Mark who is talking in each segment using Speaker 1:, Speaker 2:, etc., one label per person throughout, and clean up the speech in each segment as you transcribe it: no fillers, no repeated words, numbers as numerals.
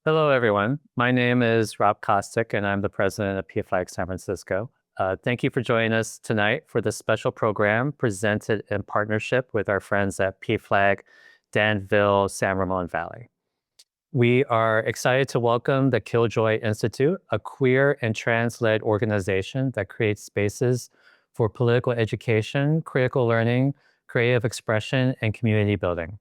Speaker 1: Hello, everyone. My name is Rob Kostick, and I'm the president of PFLAG San Francisco. Thank you for joining us tonight for this special program presented in partnership with our friends at PFLAG Danville, San Ramon Valley. We are excited to welcome the Killjoy Institute, a queer and trans-led organization that creates spaces for political education, critical learning, creative expression, and community building.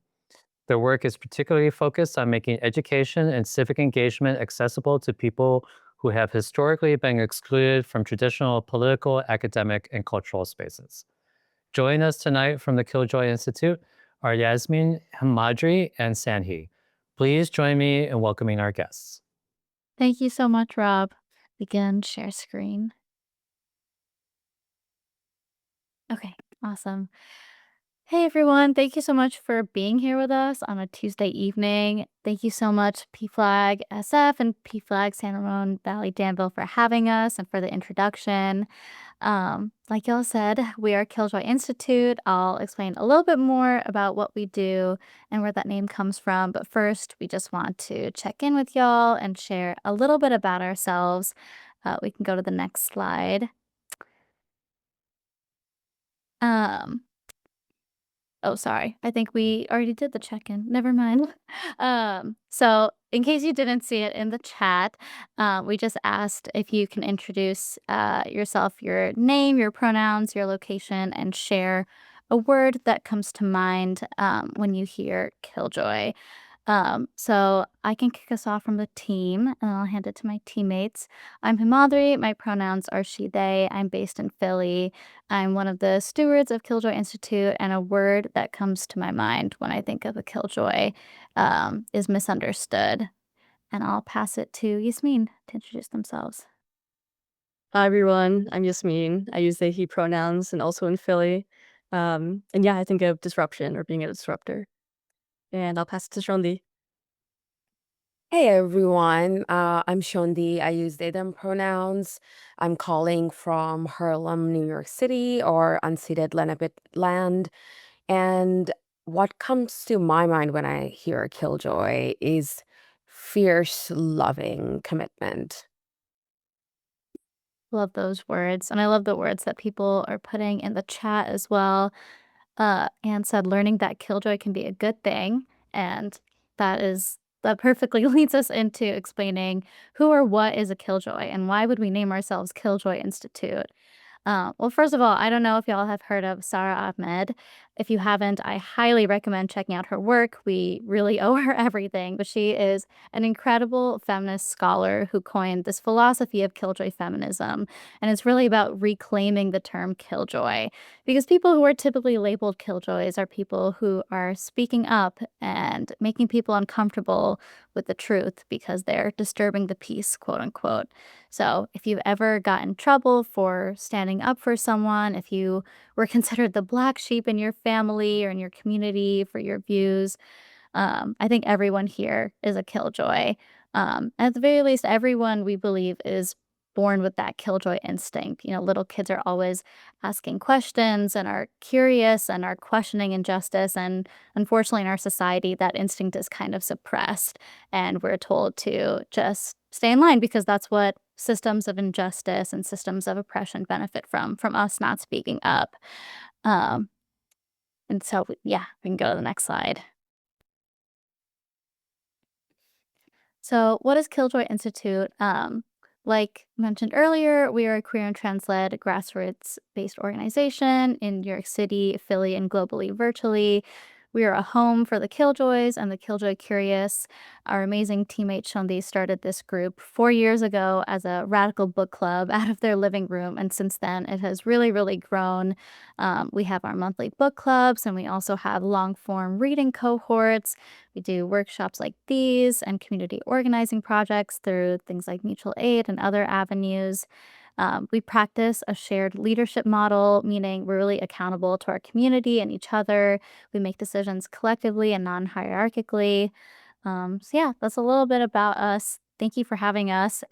Speaker 1: Their work is particularly focused on making education and civic engagement accessible to people who have historically been excluded from traditional political, academic, and cultural spaces. Joining us tonight from the Killjoy Institute are Yasmine, Himadri, and Sandhi. Please join me in welcoming our guests.
Speaker 2: Thank you so much, Rob. Begin share screen. Okay, awesome. Hey everyone, thank you so much for being here with us on a Tuesday evening. Thank you so much, PFLAG SF and PFLAG San Ramon Valley Danville for having us and for the introduction. Like y'all said, we are Killjoy Institute. I'll explain a little bit more about what we do and where that name comes from. But first, we just want to check in with y'all and share a little bit about ourselves. We can go to the next slide. Um, Oh, sorry. I think we already did the check-in. Never mind. So in case you didn't see it in the chat, we just asked if you can introduce yourself, your name, your pronouns, your location, and share a word that comes to mind when you hear Killjoy. So I can kick us off from the team, and I'll hand it to my teammates. I'm Himadri. My pronouns are she, they. I'm based in Philly. I'm one of the stewards of Killjoy Institute, and a word that comes to my mind when I think of a Killjoy is misunderstood. And I'll pass it to Yasmine to introduce themselves.
Speaker 3: Hi everyone, I'm Yasmine. I use they, he pronouns and also in Philly. And yeah, I think of disruption or being a disruptor. And I'll pass it to Sandhi.
Speaker 4: Hey everyone, I'm Shondi. I use they, them pronouns. I'm calling from Harlem, New York City, or unceded Lenape land. And what comes to my mind when I hear Killjoy is fierce, loving commitment.
Speaker 2: Love those words. And I love the words that people are putting in the chat as well. And said learning that Killjoy can be a good thing. And that perfectly leads us into explaining who or what is a Killjoy and why would we name ourselves Killjoy Institute. Well, first of all, I don't know if y'all have heard of Sara Ahmed. If you haven't, I highly recommend checking out her work. We really owe her everything, but she is an incredible feminist scholar who coined this philosophy of killjoy feminism. And it's really about reclaiming the term killjoy because people who are typically labeled killjoys are people who are speaking up and making people uncomfortable with the truth because they're disturbing the peace, quote unquote. So if you've ever gotten in trouble for standing up for someone, if you were considered the black sheep in your family or in your community for your views, I think everyone here is a killjoy. At the very least, everyone we believe is born with that killjoy instinct. You know, little kids are always asking questions and are curious and are questioning injustice. And unfortunately, in our society, that instinct is kind of suppressed. And we're told to just stay in line because that's what systems of injustice and systems of oppression benefit from us not speaking up. Um, and so, yeah, we can go to the next slide. So, what is Killjoy Institute? Like mentioned earlier, we are a queer and trans-led grassroots-based organization in New York City, Philly, and globally virtually. We are a home for the Killjoys and the Killjoy Curious. Our amazing teammate Shandy started this group 4 years ago as a radical book club out of their living room, and since then it has really, really grown. We have our monthly book clubs, and we also have long-form reading cohorts. We do workshops like these and community organizing projects through things like mutual aid and other avenues. We practice a shared leadership model, meaning we're really accountable to our community and each other. We make decisions collectively and non hierarchically. So, yeah, that's a little bit about us. Thank you for having us.